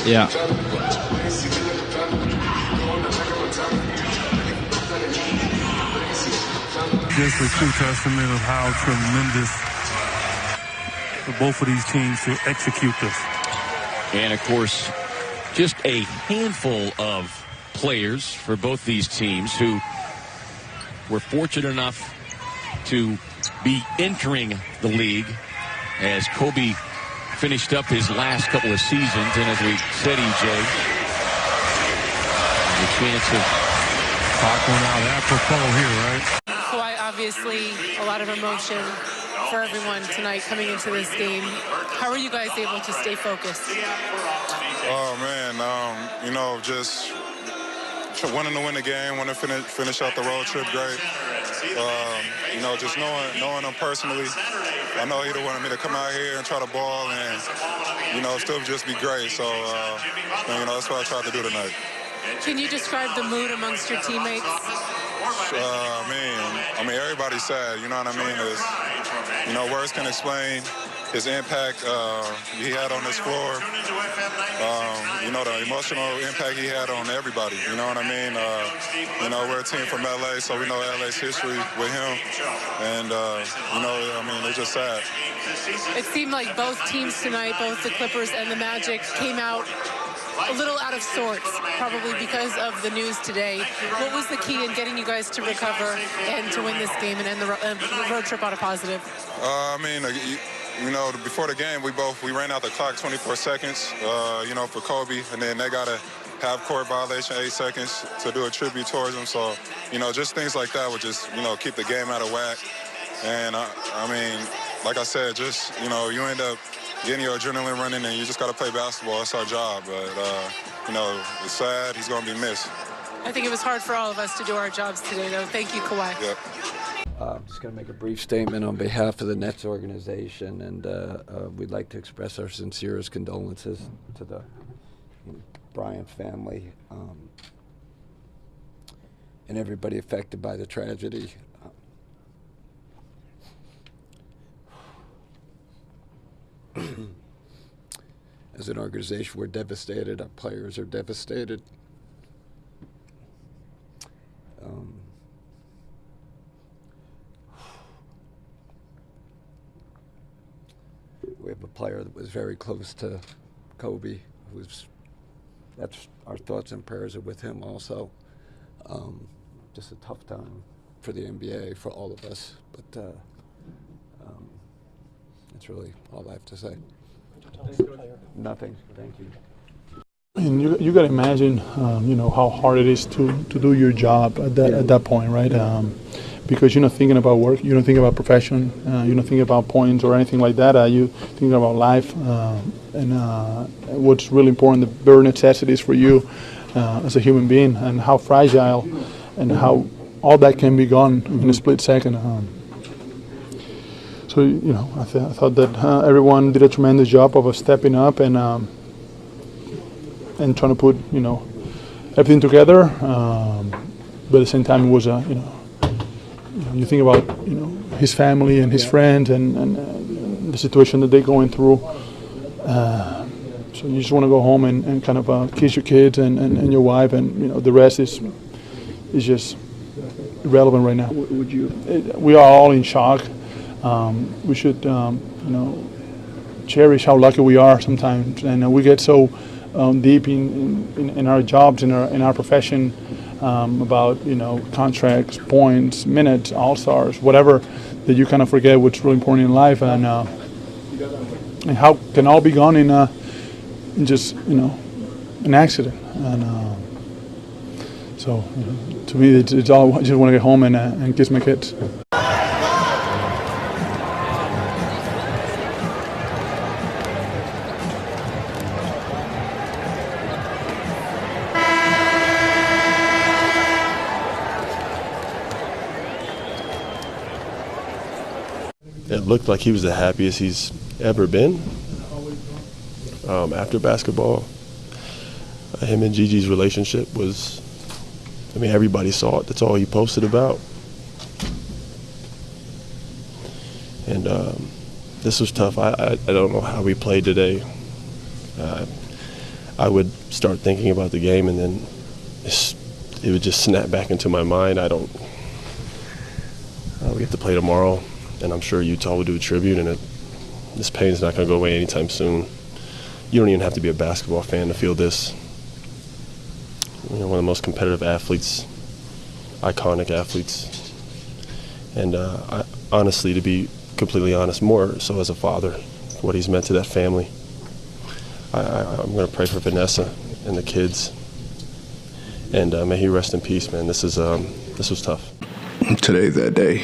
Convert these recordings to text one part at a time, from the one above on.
Yeah. Just a true testament of how tremendous for both of these teams to execute this. And, of course, just a handful of players for both these teams who were fortunate enough to be entering the league as Kobe finished up his last couple of seasons. And as we said, EJ, the chance of talk one out apropos here, right? Kawhi, obviously a lot of emotion for everyone tonight coming into this game. How are you guys able to stay focused? Oh, man, you know, just wanting to win the game, want to finish out the road trip great. You know, just knowing him personally, I know he'd have wanted me to come out here and try to ball and, you know, still just be great. So, you know, that's what I tried to do tonight. Can you describe the mood amongst your teammates? I mean, everybody's sad, you know what I mean? You know, words can explain his impact he had on this floor. You know, the emotional impact he had on everybody, you know what I mean? You know, we're a team from LA, so we know LA's history with him. And, you know, I mean, it's just sad. It seemed like both teams tonight, both the Clippers and the Magic, came out a little out of sorts, probably because of the news today. What was the key in getting you guys to recover and to win this game and end the road trip on a positive? I mean, you know, before the game, we ran out the clock 24 seconds, you know, for Kobe, and then they got a half-court violation, 8 seconds to do a tribute towards him. So, you know, just things like that would just, you know, keep the game out of whack. And, I mean, like I said, just, you know, you end up getting your adrenaline running, and you just got to play basketball. That's our job. But, you know, it's sad. He's going to be missed. I think it was hard for all of us to do our jobs today, though. Thank you, Kawhi. Yep. I'm just going to make a brief statement on behalf of the Nets organization, and we'd like to express our sincerest condolences to the Bryant family and everybody affected by the tragedy. As an organization, we're devastated. Our players are devastated. We have a player that was very close to Kobe. That's our thoughts and prayers are with him also. Just a tough time for the NBA, for all of us. But that's really all I have to say. Nothing. Thank you. And you got to imagine, you know, how hard it is to do your job at that point, right? Because you're not thinking about work, you don't think about profession, you don't think about points or anything like that. You think about life and what's really important, the bare necessities for you as a human being, and how fragile and how all that can be gone in a split second. So, you know, I thought that everyone did a tremendous job of stepping up and trying to put, you know, everything together. But at the same time, it was a, you know, you think about, you know, his family and his friends and the situation that they're going through. So you just want to go home and kind of kiss your kids and your wife, and, you know, the rest is just irrelevant right now. We are all in shock. We should, you know, cherish how lucky we are sometimes, and we get so deep in our jobs, in our profession, about, you know, contracts, points, minutes, all-stars, whatever, that you kind of forget what's really important in life, and how can all be gone in just, you know, an accident. And so, you know, to me, it's all, I just want to get home and kiss my kids. it looked like he was the happiest he's ever been after basketball. Him and Gigi's relationship was, I mean, everybody saw it. That's all he posted about. And this was tough. I don't know how we played today. I would start thinking about the game, and then it would just snap back into my mind. We have to play tomorrow, and I'm sure Utah will do a tribute, and this pain's not going to go away anytime soon. You don't even have to be a basketball fan to feel this. You know, one of the most competitive athletes, iconic athletes. And honestly, to be completely honest, more so as a father, what he's meant to that family. I'm going to pray for Vanessa and the kids. And may he rest in peace, man. This was tough. Today's that day.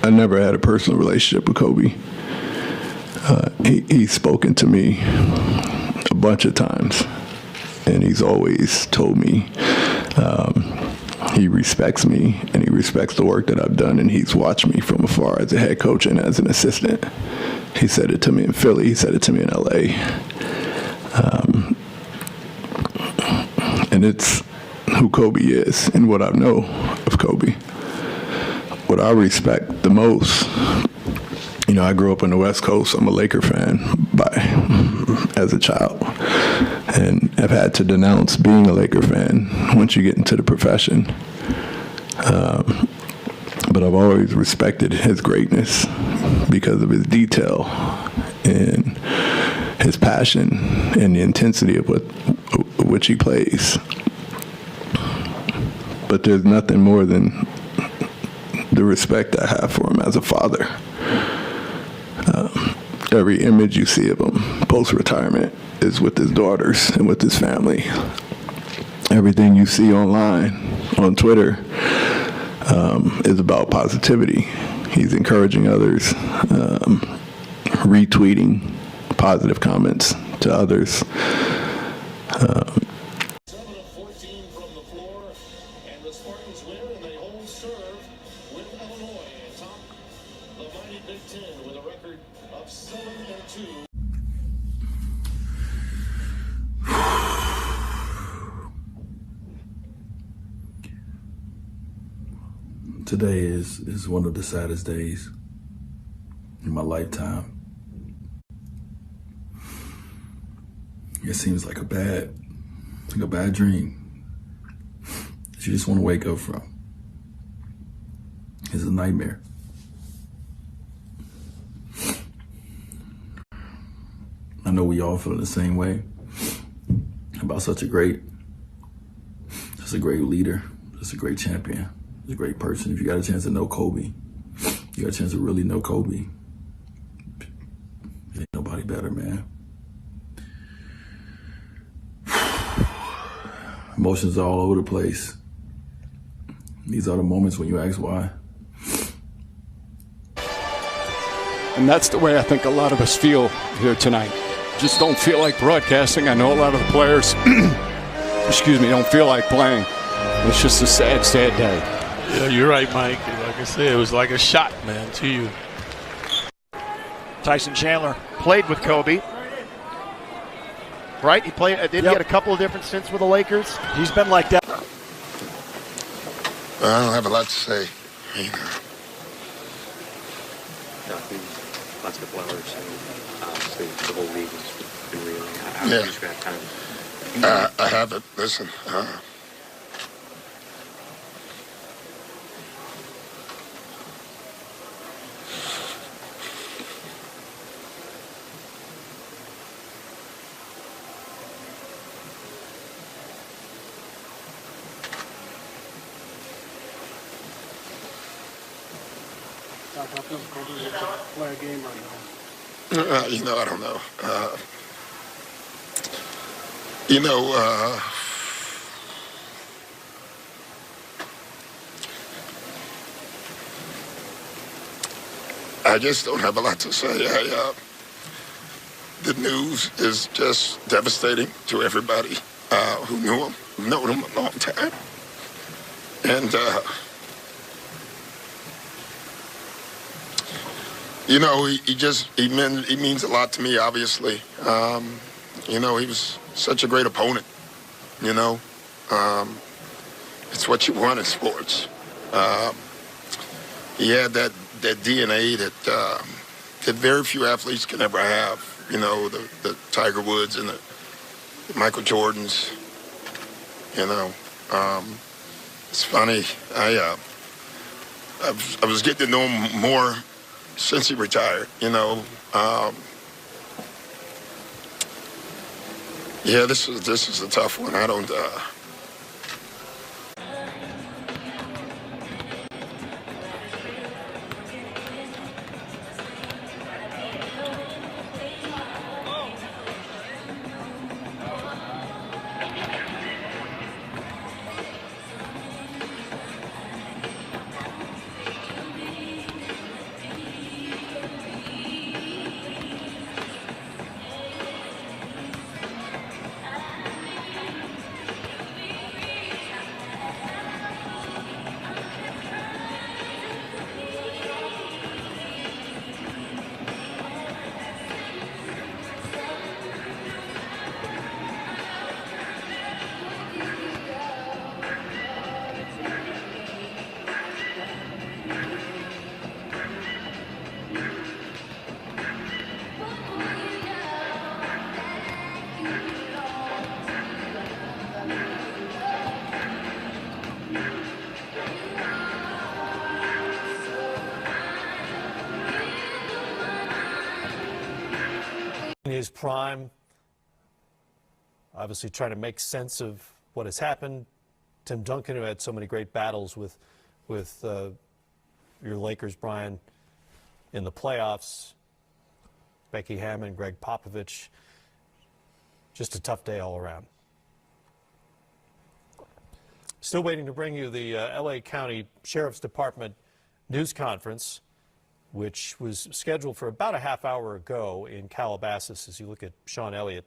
I never had a personal relationship with Kobe. He's spoken to me a bunch of times, and he's always told me he respects me and he respects the work that I've done, and he's watched me from afar as a head coach and as an assistant. He said it to me in Philly. He said it to me in LA. And it's who Kobe is and what I know of Kobe. What I respect the most, you know, I grew up on the West Coast. I'm a Laker fan as a child, and I've had to denounce being a Laker fan once you get into the profession. But I've always respected his greatness because of his detail and his passion and the intensity of which he plays. But there's nothing more than the respect I have for him as a father. Every image you see of him post-retirement is with his daughters and with his family. Everything you see online, on Twitter, is about positivity. He's encouraging others, retweeting positive comments to others. 7 of 14 from the floor, and the Spartans win, and they hold serve with Illinois atop the mighty Big Ten with a record of 7-2. Today is one of the saddest days in my lifetime. It seems like a bad dream that you just want to wake up from. It's a nightmare. I know we all feel the same way about such a great leader, just a great champion, just a great person. If you got a chance to know Kobe, you got a chance to really know Kobe, ain't nobody better, man. Emotions are all over the place. These are the moments when you ask why. And that's the way I think a lot of us feel here tonight. Just don't feel like broadcasting. I know a lot of the players, don't feel like playing. It's just a sad, sad day. Yeah, you're right, Mike. Like I said, it was like a shot, man, to you. Tyson Chandler played with Kobe. Right? He played. He had a couple of different stints with the Lakers. He's been like that. I don't have a lot to say. Lots of flowers, and obviously the whole league has been reeling. How do you describe kind of? I haven't. Listen. How feels Kobe to play a game right now? I don't know. I just don't have a lot to say. The news is just devastating to everybody who knew him, known him a long time. And You know, he means a lot to me, obviously. You know, he was such a great opponent, you know. It's what you want in sports. He had that DNA that very few athletes can ever have. You know, the Tiger Woods and the Michael Jordans. You know, it's funny. I was getting to know him more since he retired. You know, yeah, this is a tough one. I don't. In his prime, obviously trying to make sense of what has happened. Tim Duncan, who had so many great battles with your Lakers, Brian, in the playoffs. Becky Hammon, Greg Popovich. Just a tough day all around. Still waiting to bring you the LA County Sheriff's Department news conference, which was scheduled for about a half hour ago in Calabasas, as you look at Sean Elliott.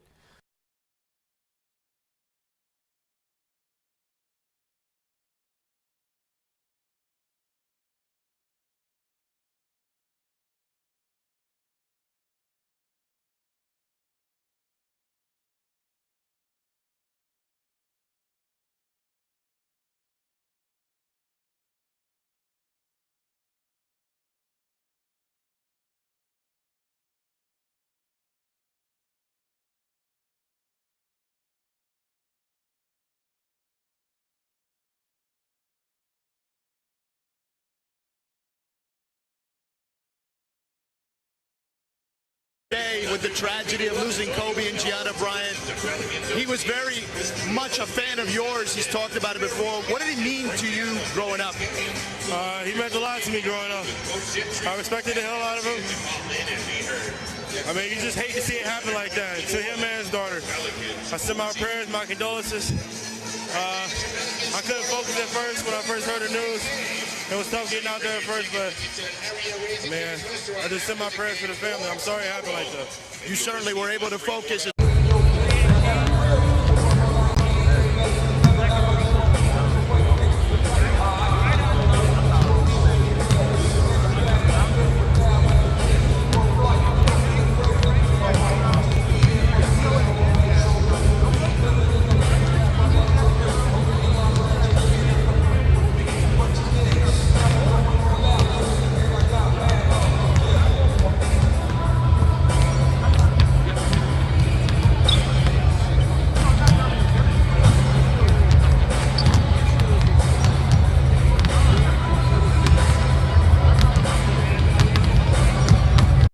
With the tragedy of losing Kobe and Gianna Bryant, he was very much a fan of yours. He's talked about it before. What did he mean to you growing up? He meant a lot to me growing up. I respected the hell out of him. I mean, you just hate to see it happen like that. To him and his daughter, I send my prayers, my condolences. I couldn't focus at first when I first heard the news. It was tough getting out there at first, but, man, I just send my prayers for the family. I'm sorry it happened like that. You certainly were able to focus.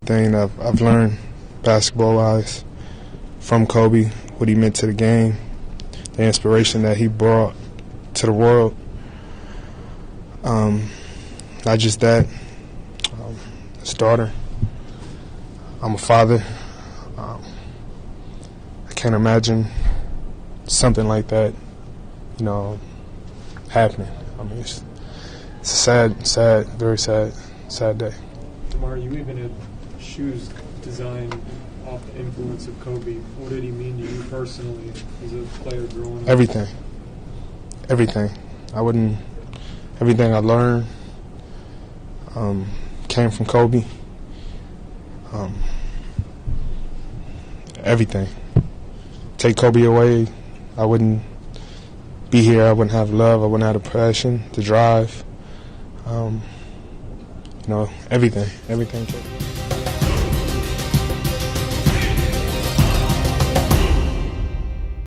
Thing I've learned basketball-wise from Kobe, what he meant to the game, the inspiration that he brought to the world. Not just that, his daughter. I'm a father. I can't imagine something like that, happening. I mean, it's a sad, very sad day. Tamar, you even had shoes designed off the influence of Kobe. What did he mean to you personally as a player growing up? Everything. Everything I learned came from Kobe. Everything. Take Kobe away, I wouldn't be here. I wouldn't have love. I wouldn't have the passion, the drive. Everything. Everything.